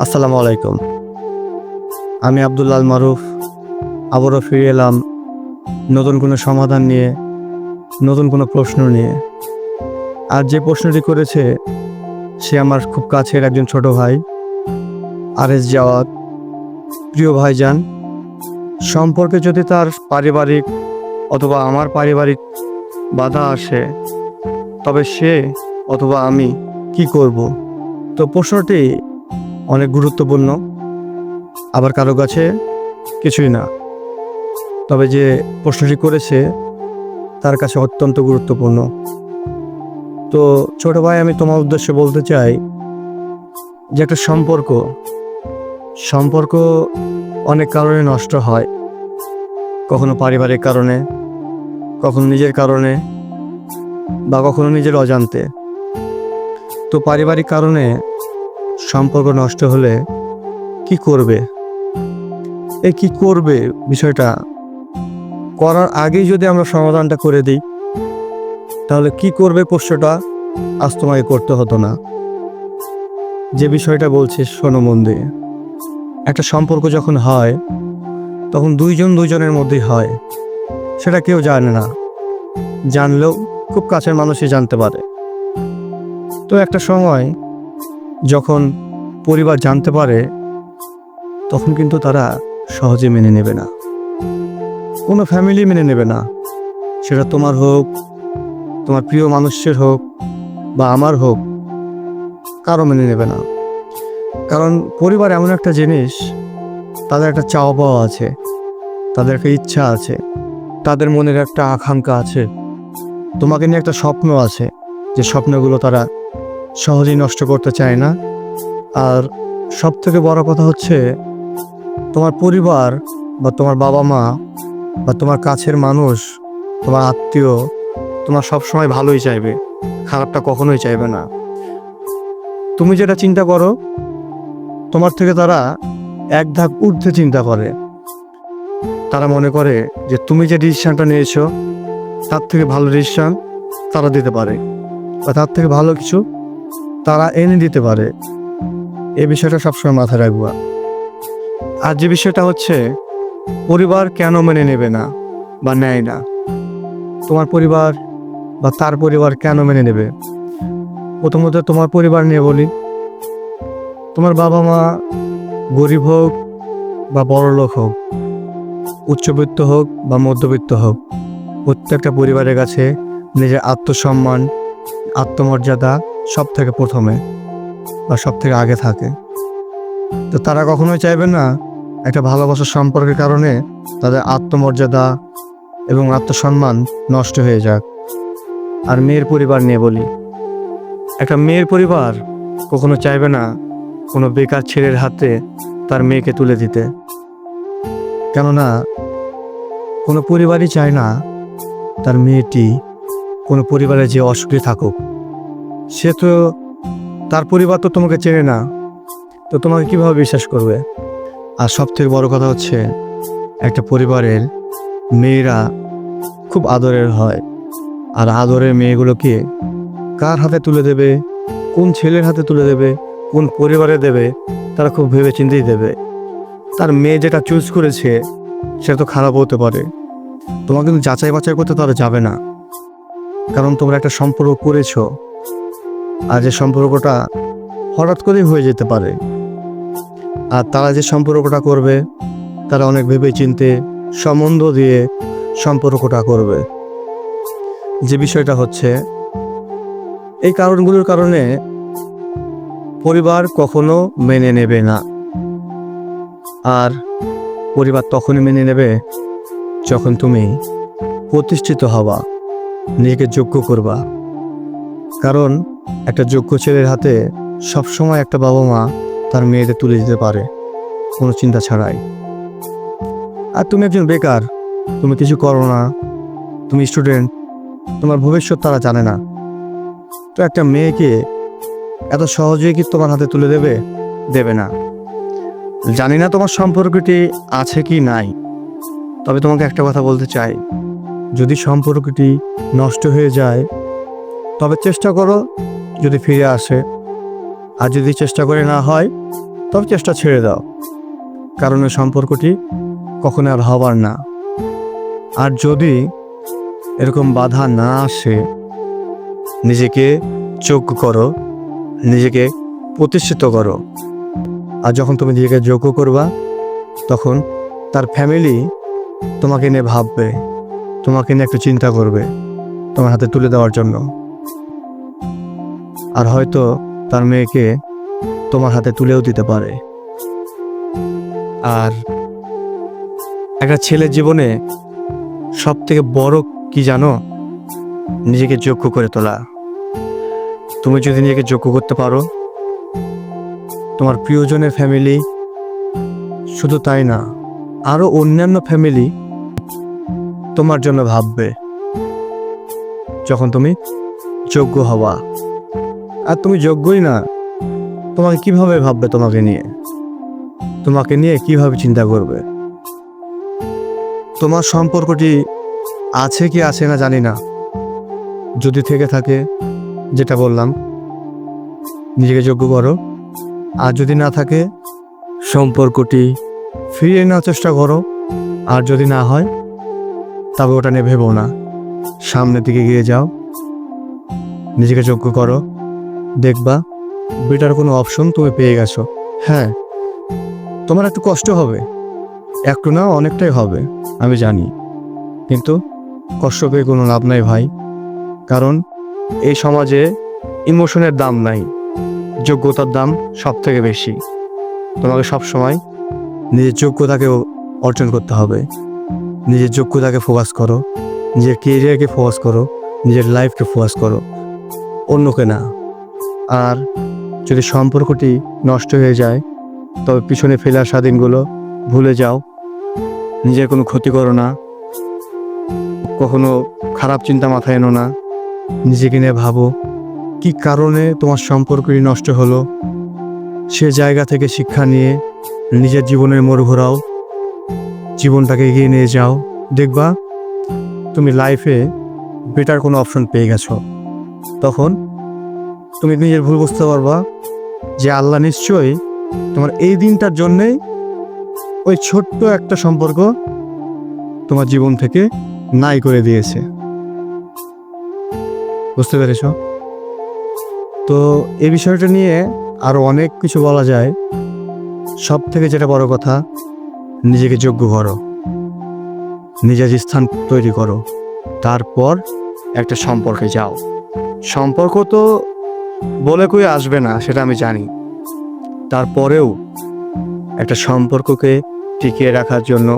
আসসালামু আলাইকুম। আমি আব্দুল্লাহ আল মারুফ আবারও ফিরে এলাম নতুন কোনো সমাধান নিয়ে, নতুন কোনো প্রশ্ন নিয়ে। আর যে প্রশ্নটি করেছে সে আমার খুব কাছের একজন ছোট ভাই, আরএস জাওয়াদ। প্রিয় ভাইজান, সম্পর্কে যদি তার পারিবারিক অথবা আমার পারিবারিক বাধা আসে, তবে সে অথবা আমি কি করব? তো প্রশ্নটি অনেক গুরুত্বপূর্ণ, আবার কারো কাছে কিছুই না। তবে যে প্রশ্নটি করেছে তার কাছে অত্যন্ত গুরুত্বপূর্ণ। তো ছোট ভাই, আমি তোমার উদ্দেশ্যে বলতে চাই যে একটা সম্পর্ক অনেক কারণে নষ্ট হয়। কখনো পারিবারিক কারণে, কখনো নিজের কারণে, বা কখনো নিজের অজান্তে। তো পারিবারিক কারণে সম্পর্ক নষ্ট হলে কি করবে? এই কি করবে বিষয়টা করার আগেই যদি আমরা সমাধানটা করে দিই, তাহলে কি করবে প্রশ্নটা আজ তোমাকে করতে হতো না। যে বিষয়টা বলছি শোনো মন দিয়ে। একটা সম্পর্ক যখন হয় তখন দুইজনের মধ্যেই হয়, সেটা কেউ জানে না, জানলেও খুব কাছের মানুষই জানতে পারে। তো একটা সময় যখন পরিবার জানতে পারে, তখন কিন্তু তারা সহজে মেনে নেবে না, কোনো ফ্যামিলি মেনে নেবে না। সেটা তোমার হোক, তোমার প্রিয় মানুষের হোক, বা আমার হোক, কারো মেনে নেবে না। কারণ পরিবার এমন একটা জিনিস, তাদের একটা চাওয়া পাওয়া আছে, তাদের একটা ইচ্ছা আছে, তাদের মনের একটা আকাঙ্ক্ষা আছে, তোমাকে নিয়ে একটা স্বপ্ন আছে, যে স্বপ্নগুলো তারা সহজেই নষ্ট করতে চায় না। আর সব থেকে বড় কথা হচ্ছে, তোমার পরিবার বা তোমার বাবা মা বা তোমার কাছের মানুষ, তোমার আত্মীয়, তোমার সবসময় ভালোই চাইবে, খারাপটা কখনোই চাইবে না। তুমি যেটা চিন্তা করো, তোমার থেকে তারা এক ধাপ ঊর্ধ্বে চিন্তা করে। তারা মনে করে যে তুমি যে ডিসিশনটা নিয়েছো তার থেকে ভালো ডিসিশন তারা দিতে পারে, বা তার থেকে ভালো কিছু তারা এনে দিতে পারে। এই বিষয়টা সবসময় মাথায় রাখবা। আর যে বিষয়টা হচ্ছে, পরিবার কেন মেনে নেবে না বা নেয় না, তোমার পরিবার বা তার পরিবার কেন মেনে নেবে? প্রথমত তোমার পরিবার নিয়ে বলি। তোমার বাবা মা গরিব হোক বা বড়লোক হোক, উচ্চবিত্ত হোক বা মধ্যবিত্ত হোক, প্রত্যেকটা পরিবারের কাছে নিজের আত্মসম্মান, আত্মমর্যাদা সব থেকে প্রথমে বা সব থেকে আগে থাকে। তো তারা কখনোই চাইবে না একটা ভালোবাসার সম্পর্কের কারণে তাদের আত্মমর্যাদা এবং আত্মসম্মান নষ্ট হয়ে যাক। আর মেয়ের পরিবার নিয়ে বলি, একটা মেয়ের পরিবার কখনো চাইবে না কোনো বেকার ছেলের হাতে তার মেয়েকে তুলে দিতে। কেননা কোনো পরিবারই চায় না তার মেয়েটি কোনো পরিবারে যে অসুখে থাকুক। সে তো, তার পরিবার তো তোমাকে চেনে না, তো তোমাকে কিভাবে বিশ্বাস করবে? আর সব থেকে বড় কথা হচ্ছে, একটা পরিবারের মেয়েরা খুব আদরের হয়। আর আদরের মেয়েগুলোকে কার হাতে তুলে দেবে, কোন ছেলের হাতে তুলে দেবে, কোন পরিবারে দেবে, তারা খুব ভেবে চিন্তেই দেবে। তার মেয়ে যেটা চুজ করেছে সেটা তো খারাপ হতে পারে, তোমাকে কিন্তু যাচাই বাছাই করতে তারা যাবে না। কারণ তোমরা একটা সম্পর্ক করেছো, আর যে সম্পর্কটা হঠাৎ করেই হয়ে যেতে পারে। আর তারা যে সম্পর্কটা করবে, তারা অনেক ভেবে চিন্তে সম্বন্ধ দিয়ে সম্পর্কটা করবে। যে বিষয়টা হচ্ছে, এই কারণগুলোর কারণে পরিবার কখনো মেনে নেবে না। আর পরিবার তখনই মেনে নেবে যখন তুমি প্রতিষ্ঠিত হবা, নিজেকে যোগ্য করবা। কারণ একটা যোগ্য ছেলের হাতে সবসময় একটা বাবা মা তার মেয়েদের তুলে দিতে পারে কোনো চিন্তা ছাড়াই। আর তুমি একজন বেকার, তুমি কিছু করো না, তুমি স্টুডেন্ট, তোমার ভবিষ্যৎ তারা জানে না। তো একটা মেয়েকে এত সহজেই কি তোমার হাতে তুলে দেবে? দেবে না। জানি না তোমার সম্পর্কটি আছে কি নাই, তবে তোমাকে একটা কথা বলতে চাই, যদি সম্পর্কটি নষ্ট হয়ে যায় তবে চেষ্টা করো যদি ফিরে আসে। আর যদি চেষ্টা করে না হয়, তবে চেষ্টা ছেড়ে দাও, কারণ ওই সম্পর্কটি কখনো আর হবার না। আর যদি এরকম বাধা না আসে, নিজেকে যোগ্য করো, নিজেকে প্রতিষ্ঠিত করো। আর যখন তুমি নিজেকে যোগ্য করবা, তখন তার ফ্যামিলি তোমাকে নিয়ে ভাববে, তোমাকে নিয়ে একটু চিন্তা করবে তোমার হাতে তুলে দেওয়ার জন্য। আর হয়তো তার মেয়েকে তোমার হাতে তুলেও দিতে পারে। আর একটা ছেলের জীবনে সব থেকে বড় কি জানো? নিজেকে যোগ্য করে তোলা। তুমি যদি নিজেকে যোগ্য করতে পারো, তোমার প্রিয়জনের ফ্যামিলি, শুধু তাই না, আরো অন্যান্য ফ্যামিলি তোমার জন্য ভাববে যখন তুমি যোগ্য হবা। আর তুমি যোগ্যই না, তোমাকে কিভাবে ভাববে? তোমাকে নিয়ে কিভাবে চিন্তা করবে? তোমার সম্পর্কটি আছে কি আছে না জানি না, যদি থেকে থাকে, যেটা বললাম, নিজেকে যোগ্য করো। আর যদি না থাকে, সম্পর্কটি ফিরিয়ে নেওয়ার চেষ্টা করো। আর যদি না হয়, তবে ওটা নিয়ে ভেবো না, সামনের দিকে এগিয়ে যাও, নিজেকে যোগ্য করো। দেখবা বেটার কোনো অপশন তুমি পেয়ে গেছো। হ্যাঁ, তোমার একটু কষ্ট হবে, একটু না অনেকটাই হবে, আমি জানি, কিন্তু কষ্ট পেয়ে কোনো লাভ নাই ভাই। কারণ এই সমাজে ইমোশনের দাম নাই, যোগ্যতার দাম সব থেকে বেশি। তোমাকে সবসময় নিজের যোগ্যতাকে অর্জন করতে হবে। নিজের যোগ্যতাকে ফোকাস করো, নিজের কেরিয়ারকে ফোকাস করো, নিজের লাইফকে ফোকাস করো, অন্যকে না। আর যদি সম্পর্কটি নষ্ট হয়ে যায়, তবে পিছনে ফেলার স্বাধীনগুলো ভুলে যাও। নিজের কোনো ক্ষতি করো না, কখনো খারাপ চিন্তা মাথায় এনো না। নিজেকে নিয়ে ভাবো কি কারণে তোমার সম্পর্কটি নষ্ট হলো, সে জায়গা থেকে শিক্ষা নিয়ে নিজের জীবনের মোড় ঘোরাও, জীবনটাকে এগিয়ে নিয়ে যাও। দেখবা তুমি লাইফে বেটার কোনো অপশন পেয়ে গেছো। তখন তুমি নিজের ভুল বুঝতে পারবা যে আল্লাহ নিশ্চয়ই তোমার এই দিনটার জন্যেই ওই ছোট্ট একটা সম্পর্ক তোমার জীবন থেকে নাই করে দিয়েছে। বুঝতে পেরেছ? তো এই বিষয়টা নিয়ে আরো অনেক কিছু বলা যায়। সব থেকে যেটা বড় কথা, নিজেকে যোগ্য করো, নিজের স্থান তৈরি করো, তারপর একটা সম্পর্কে যাও। সম্পর্ক তো বলে কই আসবে না, সেটা আমি জানি। তারপরেও একটা সম্পর্ককে টিকিয়ে রাখার জন্য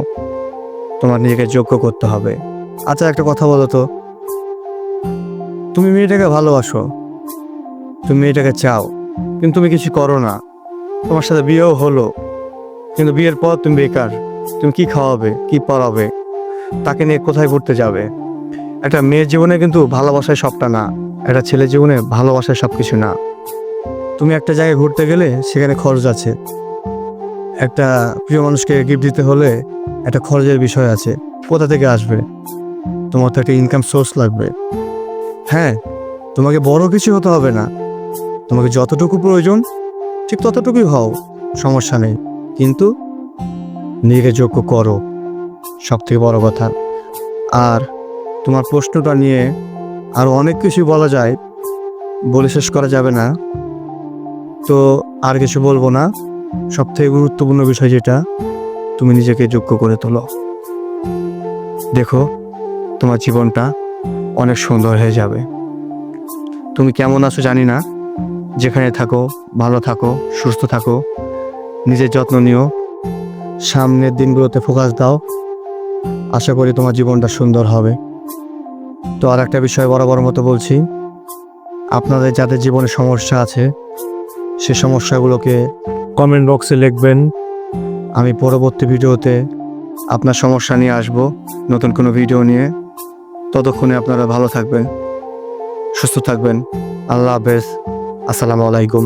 তোমার নিজেকে যোগ্য করতে হবে। আচ্ছা, একটা কথা বলো তো, তুমি মেয়েটাকে ভালোবাসো, তুমি মেয়েটাকে চাও, কিন্তু তুমি কিছু করো না। তোমার সাথে বিয়েও হলো, কিন্তু বিয়ের পর তুমি বেকার। তুমি কি খাওয়াবে, কি পড়াবে, তাকে নিয়ে কোথায় ঘুরতে যাবে? একটা মেয়ের জীবনে কিন্তু ভালোবাসায় সবটা না, একটা ছেলের জীবনে ভালোবাসায় সব কিছু না। তুমি একটা জায়গায় ঘুরতে গেলে সেখানে খরচ আছে, একটা প্রিয় মানুষকে গিফট দিতে হলে একটা খরচের বিষয় আছে। কোথা থেকে আসবে? তোমার তো একটা ইনকাম সোর্স লাগবে। হ্যাঁ, তোমাকে বড় কিছু হতে হবে না, তোমাকে যতটুকু প্রয়োজন ঠিক ততটুকুই হও, সমস্যা নেই। কিন্তু নিজেকে যোগ্য করো, সব থেকে বড় কথা। আর তোমার প্রশ্নটা নিয়ে আরও অনেক কিছু বলা যায়, বলে শেষ করা যাবে না, তো আর কিছু বলবো না। সব থেকে গুরুত্বপূর্ণ বিষয় যেটা, তুমি নিজেকে যোগ্য করে তোলো। দেখো তোমার জীবনটা অনেক সুন্দর হয়ে যাবে। তুমি কেমন আছো জানি না, যেখানে থাকো ভালো থাকো, সুস্থ থাকো, নিজের যত্ন নিও, সামনের দিনগুলোতে ফোকাস দাও। আশা করি তোমার জীবনটা সুন্দর হবে। তো আর একটা বিষয় বরাবর মতো বলছি, আপনাদের যাদের জীবনে সমস্যা আছে, সে সমস্যাগুলোকে কমেন্ট বক্সে লিখবেন। আমি পরবর্তী ভিডিওতে আপনার সমস্যা নিয়ে আসব, নতুন কোনো ভিডিও নিয়ে। ততক্ষণে আপনারা ভালো থাকবেন, সুস্থ থাকবেন। আল্লাহ হাফেজ, আসসালামু আলাইকুম।